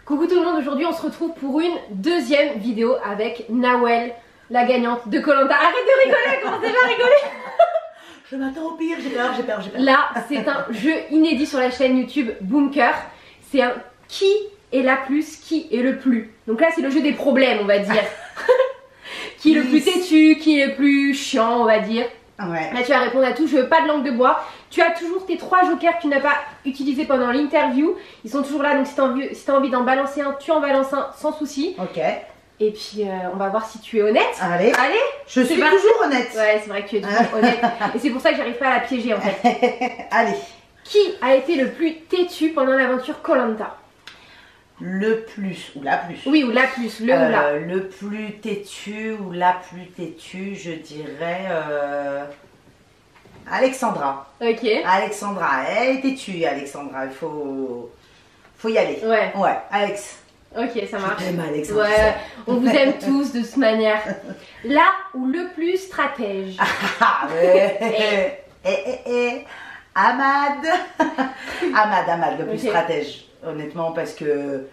Coucou tout le monde, aujourd'hui on se retrouve pour une deuxième vidéo avec Nawel, la gagnante de Koh Lanta. Arrête de rigoler, elle commence déjà à rigoler. Je m'attends au pire, j'ai peur. Là, c'est un jeu inédit sur la chaîne YouTube Boomker. C'est un qui est la plus, qui est le plus. Donc là, c'est le jeu des problèmes, on va dire. Qui est le plus têtu, qui est le plus chiant, on va dire. Ouais. Là, tu vas répondre à tout. Je veux pas de langue de bois. Tu as toujours tes 3 jokers que tu n'as pas utilisés pendant l'interview. Ils sont toujours là, donc si tu as envie d'en balancer un, tu en balances un sans souci. Ok. Et puis, on va voir si tu es honnête. Allez. Je suis toujours honnête. Ouais, c'est vrai que tu es toujours honnête. Et c'est pour ça que j'arrive pas à la piéger en fait. Allez. Qui a été le plus têtu pendant l'aventure Koh Lanta? Le plus, ou la plus. Oui, ou la plus, le ou la. Le plus têtu ou la plus têtue, je dirais Alexandra. Ok. Alexandra, elle est têtue, Alexandra. Il faut y aller. Ouais. Ouais, Alex. Ok, ça marche. Je t'aime, Alexandra. Ouais, on vous aime tous de toute manière. Là où le plus stratège. Ah ouais. Ahmad. Ahmad, le plus stratège. Honnêtement, parce que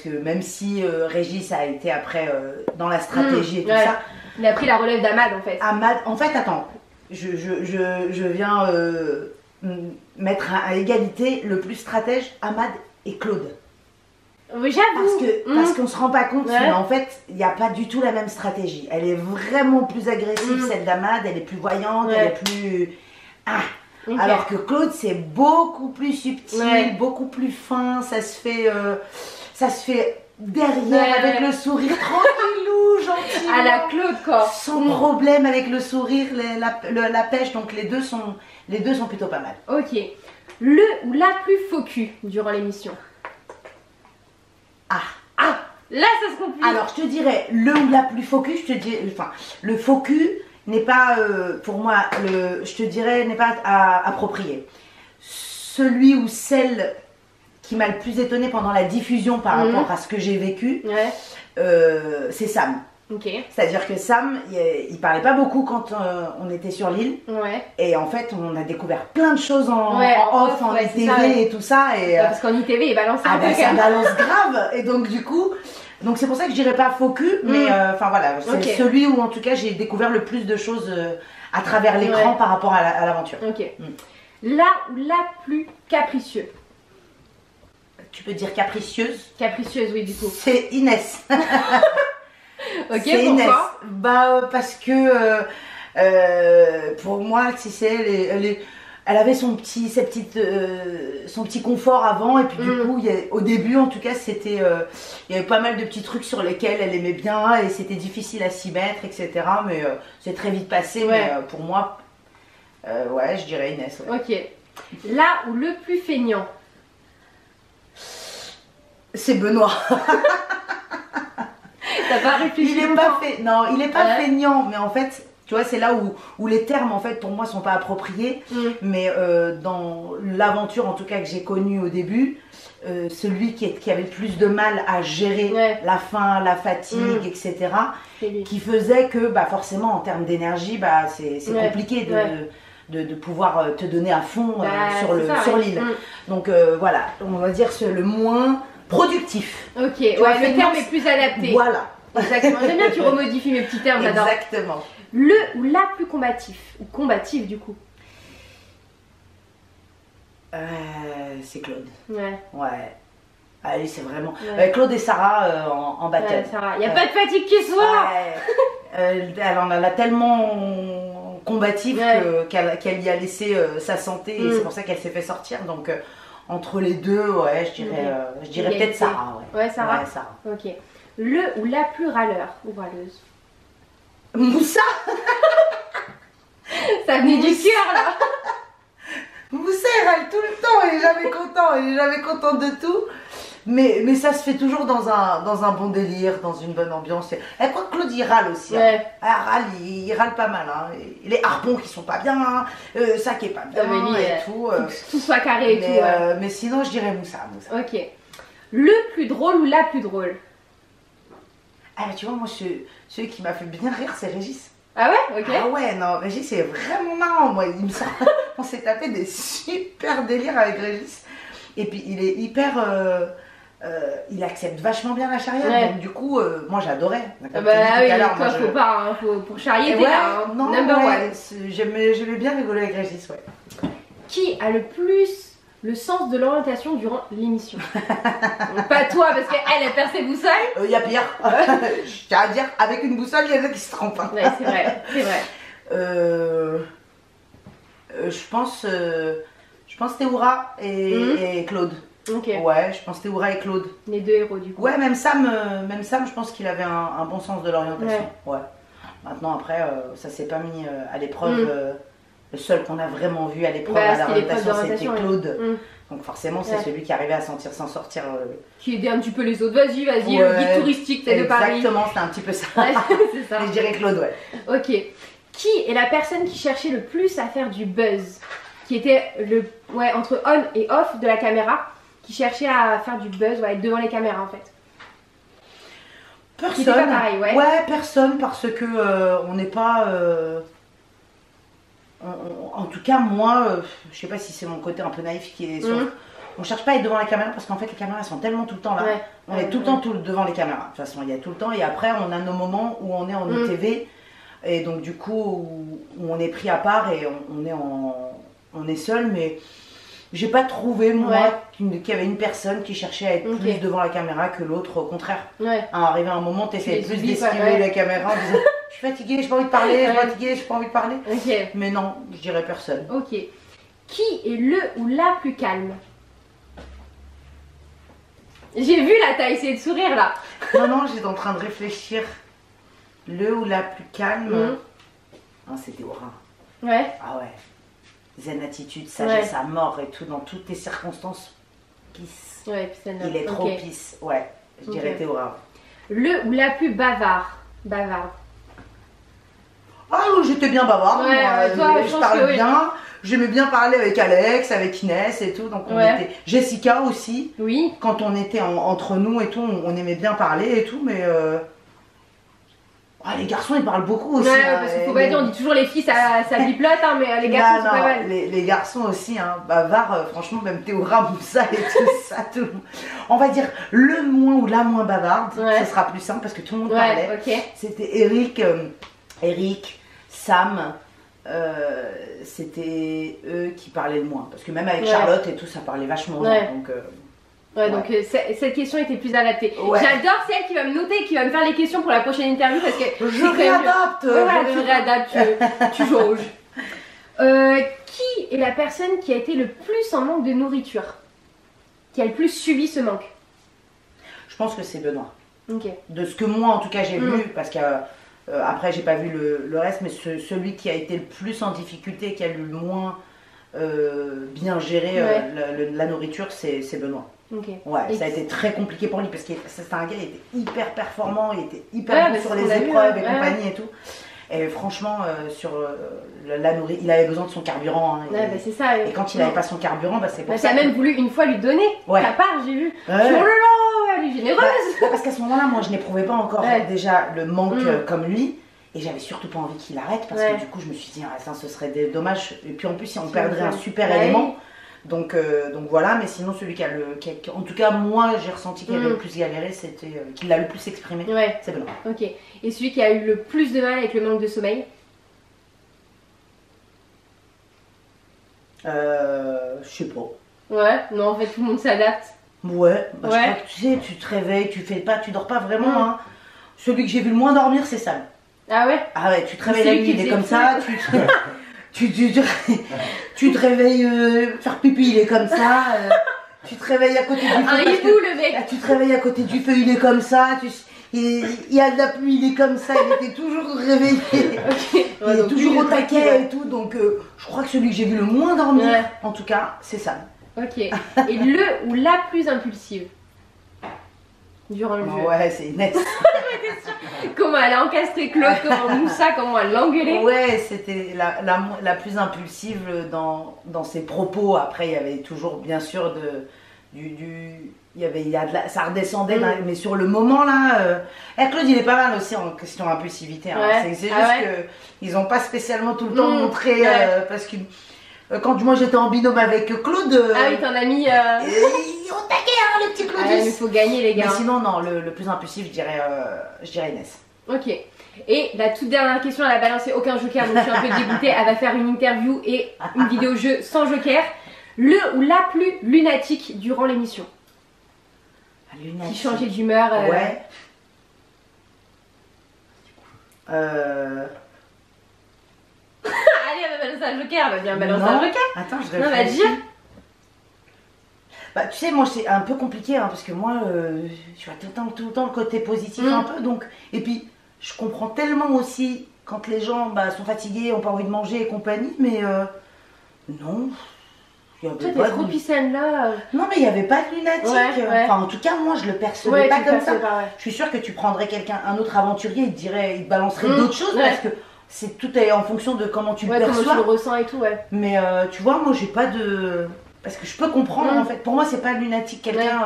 même si Régis a été après dans la stratégie et tout ça. Il a pris la relève d'Ahmad en fait. Ahmad, en fait, attends, je viens mettre à égalité le plus stratège, Ahmad et Claude. Oui, j'avoue. Parce qu'on se rend pas compte, mais en fait, il n'y a pas du tout la même stratégie. Elle est vraiment plus agressive, celle d'Ahmad, elle est plus voyante, elle est plus... Okay. Alors que Claude, c'est beaucoup plus subtil, beaucoup plus fin, ça se fait derrière avec le sourire tranquillou, gentil. À la Claude quoi. Sans problème avec le sourire, la pêche, donc les deux sont plutôt pas mal. Ok. Le ou la plus faux cul durant l'émission? Là ça se complique. Alors je te dirais, le ou la plus faux cul, je te dirais, enfin, le faux cul n'est pas, pour moi, je te dirais, n'est pas approprié. Celui ou celle qui m'a le plus étonné pendant la diffusion par rapport à ce que j'ai vécu, c'est Sam. Okay. C'est-à-dire que Sam, il parlait pas beaucoup quand on était sur l'île. Et en fait, on a découvert plein de choses en off, en ITV et tout ça. Et, parce qu'en ITV, il balance un peu. Ça balance grave. Et donc du coup... Donc c'est pour ça que je dirais pas faux cul, mais enfin voilà, c'est celui où en tout cas j'ai découvert le plus de choses à travers l'écran par rapport à l'aventure. Ok. Là ou la plus capricieux? Tu peux dire capricieuse? Capricieuse, oui, du coup. C'est Inès. Ok, c'est pourquoi Inès. Bah parce que pour moi, tu sais, elle avait son petit confort avant, et puis du coup, au début en tout cas, il y avait pas mal de petits trucs sur lesquels elle aimait bien, et c'était difficile à s'y mettre, etc. Mais c'est très vite passé, mais pour moi, ouais, je dirais Inès. Ouais. Ok. Là où le plus feignant? C'est Benoît. T'as pas réfléchi? Il est pas feignant, mais en fait... Tu vois, c'est là où les termes, en fait, pour moi, sont pas appropriés. Mais dans l'aventure, en tout cas, que j'ai connue au début, celui qui avait le plus de mal à gérer la faim, la fatigue, etc., qui faisait que, bah, forcément, en termes d'énergie, bah, c'est compliqué de pouvoir te donner à fond sur l'île. Donc, voilà, on va dire le moins productif. Ok, le terme est plus adapté. Voilà. Exactement. J'aime bien que tu remodifies mes petits termes, j'adore. Exactement. Le ou la plus combatif, ou combative du coup? C'est Claude. Ouais. Allez, c'est vraiment... Claude et Sarah en bataille. Sarah. Il n'y a pas de fatigue qui soit. Elle en a tellement combatif qu'elle y a laissé sa santé, et c'est pour ça qu'elle s'est fait sortir. Donc entre les deux, je dirais peut-être Sarah. Sarah. Ok. Le ou la plus râleur ou râleuse? Moussa. Ça venait du cœur là. Moussa il râle tout le temps, il est jamais content de tout. Mais ça se fait toujours dans un bon délire, dans une bonne ambiance. Et quoi que Claude il râle aussi. Il râle pas mal. Hein. Les harpons qui sont pas bien, ça qui est pas bien et tout. Tout soit carré et tout. Mais sinon je dirais Moussa. Ok. Le plus drôle ou la plus drôle? Tu vois, moi, celui qui m'a fait bien rire, c'est Régis. Ah ouais? Ok. Ah ouais, non, Régis, c'est vraiment marrant. Moi, on s'est tapé des super délires avec Régis. Et puis, il est hyper il accepte vachement bien la charriade. Ouais. Donc du coup, moi j'adorais. Ah bah oui, toi faut pas, hein, pour charrier t'es là, hein. Non, Number one. J'aimais bien rigoler avec Régis, ouais. Qui a le plus le sens de l'orientation durant l'émission? Donc, pas toi, parce qu'elle perd ses boussoles. Il y a pire. Je tiens à dire, avec une boussole, il y en a qui se trompent. Ouais, c'est vrai, c'est vrai. Je pense Théoura et Claude. Ok. Ouais, je pense Théoura et Claude. Les deux héros du coup. Ouais, même Sam, je pense qu'il avait un bon sens de l'orientation. Ouais. Maintenant, après, ça s'est pas mis à l'épreuve. Le seul qu'on a vraiment vu à l'épreuve à l'orientation, c'était Claude. Donc forcément, c'est celui qui arrivait à s'en sortir. Qui aidait un petit peu les autres. Vas-y, le guide touristique, c'est de Paris. Exactement, c'était un petit peu ça. Ouais, c'est ça. Mais je dirais Claude, ouais. Ok. Qui est la personne qui cherchait le plus à faire du buzz? Qui était entre on et off de la caméra, qui cherchait à faire du buzz, être devant les caméras en fait. Personne. Qui était pas pareil, ouais. Ouais, personne, parce que on n'est pas. En tout cas, moi, je sais pas si c'est mon côté un peu naïf qui est sur. On cherche pas à être devant la caméra parce qu'en fait les caméras elles sont tellement tout le temps là. Ouais. On est tout le temps devant les caméras. De toute façon, il y a tout le temps et après on a nos moments où on est en ETV et donc du coup où on est pris à part et on est seul, mais j'ai pas trouvé moi qu'il y avait une personne qui cherchait à être plus devant la caméra que l'autre, au contraire. Ouais. Arrivé à un moment, t'essayes plus d'esquiver la caméra en disant je suis fatiguée, j'ai pas envie de parler, je suis fatiguée, j'ai pas envie de parler. Ok. Mais non, je dirais personne. Ok. Qui est le ou la plus calme? J'ai vu là, t'as essayé de sourire là. Non, j'étais en train de réfléchir. Le ou la plus calme. Non, c'était Théoura. Ouais. Ah ouais. Zen attitude, sagesse à mort et tout, dans toutes les circonstances. Pisse. Ouais, puis il est trop pisse. Ouais, je dirais Théoura. Le ou la plus bavarde. Ah, j'étais bien bavarde. Ouais, toi, je parle bien. J'aimais bien parler avec Alex, avec Inès et tout. Donc on était. Jessica aussi. Oui. Quand on était entre nous et tout, on aimait bien parler et tout, mais. Les garçons ils parlent beaucoup aussi. Ouais, parce qu'il faut pas dire, on dit toujours les filles ça biplote, hein, mais les garçons c'est pas mal. Les garçons aussi, hein, bavards, franchement, même Théoura, Moussa et tout ça, tout. On va dire le moins ou la moins bavarde, ce sera plus simple parce que tout le monde parlait. C'était Eric, Sam, c'était eux qui parlaient le moins. Parce que même avec Charlotte et tout, ça parlait vachement moins. Donc, cette question était plus adaptée. J'adore celle qui va me noter, qui va me faire les questions pour la prochaine interview parce que je réadapte. Tu réadaptes, tu jauges. Qui est la personne qui a été le plus en manque de nourriture? Qui a le plus subi ce manque? Je pense que c'est Benoît. De ce que moi en tout cas j'ai vu, parce que après j'ai pas vu le reste, mais celui qui a été le plus en difficulté, qui a le moins bien géré la nourriture, c'est Benoît. Ouais, ça a été très compliqué pour lui parce que c'est un gars, il était hyper performant, il était hyper bon sur les épreuves et compagnie et tout. Et franchement, sur la nourriture, il avait besoin de son carburant. Hein, c'est ça. Et quand il n'avait pas son carburant, c'est pour ça. Tu as même voulu une fois lui donner ta part, j'ai vu. Oh là là, elle est généreuse. Parce qu'à ce moment-là, moi je n'éprouvais pas encore déjà le manque comme lui. Et j'avais surtout pas envie qu'il arrête parce que du coup je me suis dit ça ce serait dommage. Et puis en plus on perdrait un super élément. Donc voilà, mais sinon celui qui a en tout cas moi j'ai ressenti qu'il avait le plus galéré, c'était qu'il l'a le plus exprimé, c'est Benoît. Ok. Et celui qui a eu le plus de mal avec le manque de sommeil? Je sais pas. Ouais, non en fait tout le monde s'adapte. Ouais, je crois que tu sais, tu te réveilles, tu dors pas vraiment. Hein. Celui que j'ai vu le moins dormir c'est Sam. Ah ouais? Ah ouais, tu te réveilles la nuit, il est comme ça, tu te réveilles faire pipi, il est comme ça. Tu te réveilles à côté du feu. Un hibou le mec. Tu te réveilles à côté du feu, il est comme ça. Il y a de la pluie, il est comme ça. Il était toujours réveillé. Il est toujours au taquet et tout. Donc je crois que celui que j'ai vu le moins dormir, en tout cas, c'est ça. Ok. Et le ou la plus impulsive durant le jeu? Ouais, c'est Inès. Comment elle a encastré Claude, comment Moussa, comment elle l'a engueulé. Ouais, c'était la plus impulsive dans ses propos. Après, il y avait toujours, bien sûr, ça redescendait, mais sur le moment là. Claude, il est pas mal aussi en question d'impulsivité. Hein. C'est juste qu'ils n'ont pas spécialement tout le temps montré. Parce que quand moi j'étais en binôme avec Claude. Ah oui, t'en as mis. On taquait, hein, le petit Claude. mais il faut gagner les gars. Mais sinon, non, le plus impulsif, je dirais Inès. Ok. Et la toute dernière question, elle a balancé aucun joker, donc je suis un peu dégoûtée. Elle va faire une interview et une vidéo jeu sans joker. Le ou la plus lunatique durant l'émission. Qui changeait d'humeur. Ouais. Allez, elle va balancer un joker, elle va bien balancer un joker. Attends, je réfléchis. Non, va dire. Bah, tu sais, moi c'est un peu compliqué hein, parce que moi, je vois tout le temps le côté positif un peu. Donc, et puis, je comprends tellement aussi quand les gens sont fatigués, ont pas envie de manger et compagnie, mais non. Toi, t'es trop piscine là. Non, mais il n'y avait pas de lunatique. Ouais. Enfin, en tout cas, moi, je le percevais pas comme ça. Je suis sûre que tu prendrais un autre aventurier, il te balancerait d'autres choses parce que tout est en fonction de comment tu le perçois. Comment tu le ressens et tout, Mais tu vois, moi, j'ai pas de. Parce que je peux comprendre en fait. Pour moi, c'est pas lunatique quelqu'un.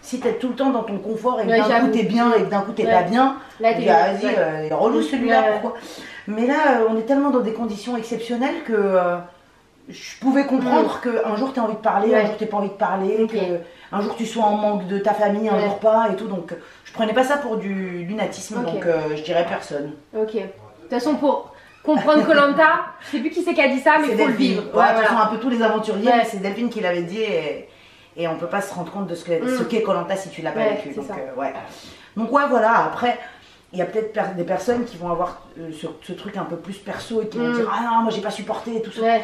Si t'es tout le temps dans ton confort et que d'un coup t'es bien et que d'un coup t'es pas bien, vas-y, il est relou celui-là, pourquoi? Mais là, on est tellement dans des conditions exceptionnelles que. Je pouvais comprendre qu'un jour tu as envie de parler, un jour tu n'as pas envie de parler, qu'un jour tu sois en manque de ta famille, un jour pas et tout. Donc je prenais pas ça pour du lunatisme, donc je dirais personne. Ok. De toute façon, pour comprendre Koh-Lanta, je sais plus qui c'est qui a dit ça, mais il faut le vivre. De toute façon, un peu tous les aventuriers, mais c'est Delphine qui l'avait dit et on peut pas se rendre compte de ce qu'est Koh-Lanta si tu l'as pas vécu. Donc voilà, après. Il y a peut-être des personnes qui vont avoir ce truc un peu plus perso et qui vont dire ah non, moi j'ai pas supporté et tout ça.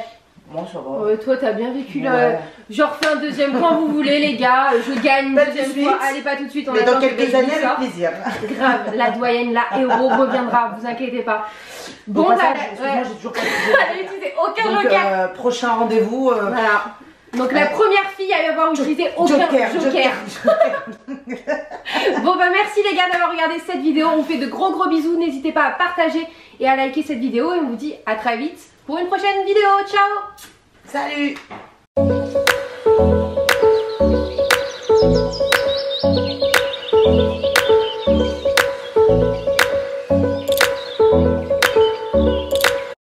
Moi ça va. Toi t'as bien vécu là. Je refais un deuxième quand vous voulez les gars. Je gagne une deuxième fois. Allez, pas tout de suite. Mais dans quelques années avec plaisir. Grave, la doyenne, la héros reviendra, vous inquiétez pas. Bon moi j'ai toujours pas utilisé aucun joker. Prochain rendez-vous. Voilà. Donc la première fille à y avoir utilisé aucun joker. Bon bah merci les gars d'avoir regardé cette vidéo. On fait de gros bisous. N'hésitez pas à partager et à liker cette vidéo. Et on vous dit à très vite pour une prochaine vidéo. Ciao. Salut.